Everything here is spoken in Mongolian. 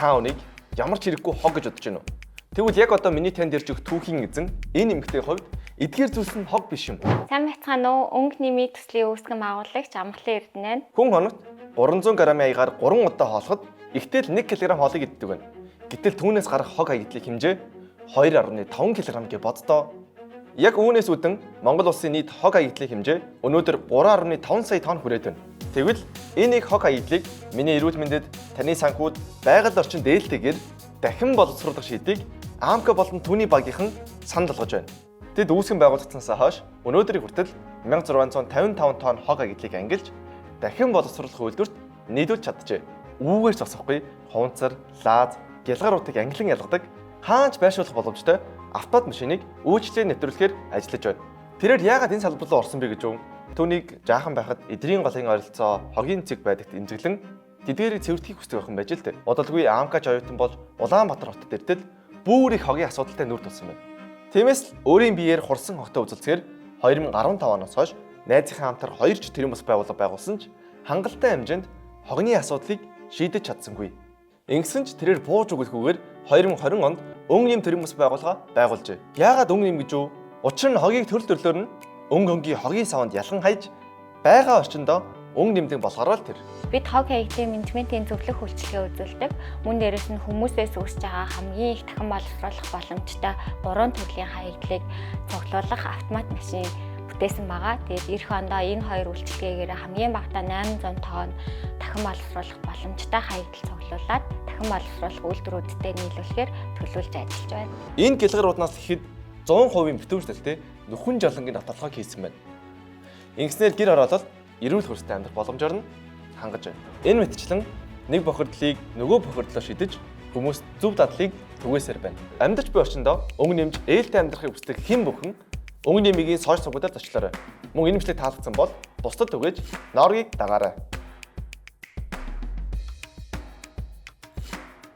та өнийг ямар ч хэрэггүй хог гэж бодож байна уу? Тэгвэл яг одоо миний танд ирж өгөх түүхийн эзэн энэ эмэгтэй хувьд эдгээр зүйлс нь хог биш юм уу? Сайн байцгаана уу? Өнгө нэмийн төслийн үүсгэн байгуулагч Амгалан Эрдэнэ. Хүн хоногт 300 г-ийн аягаар 3 удаа хоолоход ихтэл 1 кг хоолыг иддэг байна. Гэтэл түүнээс гарах хог хаягдлын хэмжээ 2.5 кг гэж боддоо. Яг үүнээс үүдэн Монгол улсын нийт хог хаягдлын хэмжээ өнөөдөр 3.5 сая тонн хүрээд байна. Тэгвэл энэ их хог хаягдлыг миний эрүүл мэндэд таны санхүүд байгаль орчин дээлтэйгээр дахин боловсруулах шийдвэрийг АМК болон түүний багийнхан санал болгож байна. Тэд үүсгэн байгуулагдсанаас хойш өнөөдрийг хүртэл 1655 тонн хог хаягдлыг ангилж дахин боловсруулах үйлдвэрт нийлүүлж чаджээ. Үүгээс зогсохгүй хуванцар, лаз, гялгаруудыг ангилан ялгадаг хаанч байршуулах боломжтой автомат машиныг үйлчлэлээр нэвтрүүлэхээр ажиллаж байна. Тэрээр яагаад энэ салбар руу орсон бэ гэж юу? Түүнийг жаахан байхад эдрийн голын ойролцоо хогийн цэг байдагт имзэглэн тэдгээрийг цэвэртхийг хүсдэг байх юм байж л дээ. Удалгүй АМК оюутан болж Улаанбаатар хотод иртэл бүр их хогийн асуудалтай нүүр тулсан байна. Тиймээс л өөрийн биеэр хурсан хогтой үзэлцгээр 2015 оноос хойш найзынхаа хамтар 2 ч төрийн бас байгуулсан ч хангалттай хэмжээнд хогны асуудлыг шийдэж чадсангүй. Ингэсэн ч тэрээр бууж өгөхгүйгээр 2020 онд өнгө нэм төрийн бас байгууллага байгуулжээ. Яагаад өнгө нэм гэж юу? Учир нь хогийг төрөл төрлөөр нь өнгө хогийн савнд ялхан хайж байгаа орчиндөө өнгө нэмдэг болохоор л тэр. Бид хог хаягдлын менежментийн зөвлөх үйлчилгээ үзүүлдэг. Мөн дээрэс нь хүмүүсээс үүсэж байгаа хамгийн их дахин боловсруулах боломжтой 3 төрлийн хаягдлыг цуглуулах автомат машин бүтээсэн байгаа. Тэгээд эх ондоо энэ хоёр үйлчилгээгээр хамгийн багадаа 800 тонн дахин боловсруулах боломжтой хаягдал цуглуулад дахин боловсруулах үйлдвэрүүдтэй нийлүүлэхээр төлөвлөж ажиллаж байна. Энэ гэлгарууднаас ихэд 100% битүүрсэлтэй нөхөн жолонгийн таталгааг хийсэн байна. Ингэснээр гэр оролцол эрүүл хөрстэй амьдрах боломжоор нь хангаж байна. Энэ мэтчлэн нэг бохирдлыг нөгөө бохирдлоор шидэж хүмүүс зөв дадлыг түгээсээр байна. Амьдарч буй орчиндөө өнгө нэмж ээлтэй амьдрахыг хүсдэг хэн бүхэн өнгө нэмийн сошиал сургуулиар зочлоорой. Мөн энэ мэтлэг таалагдсан бол бусдад түгээж Норгийг дагаарай.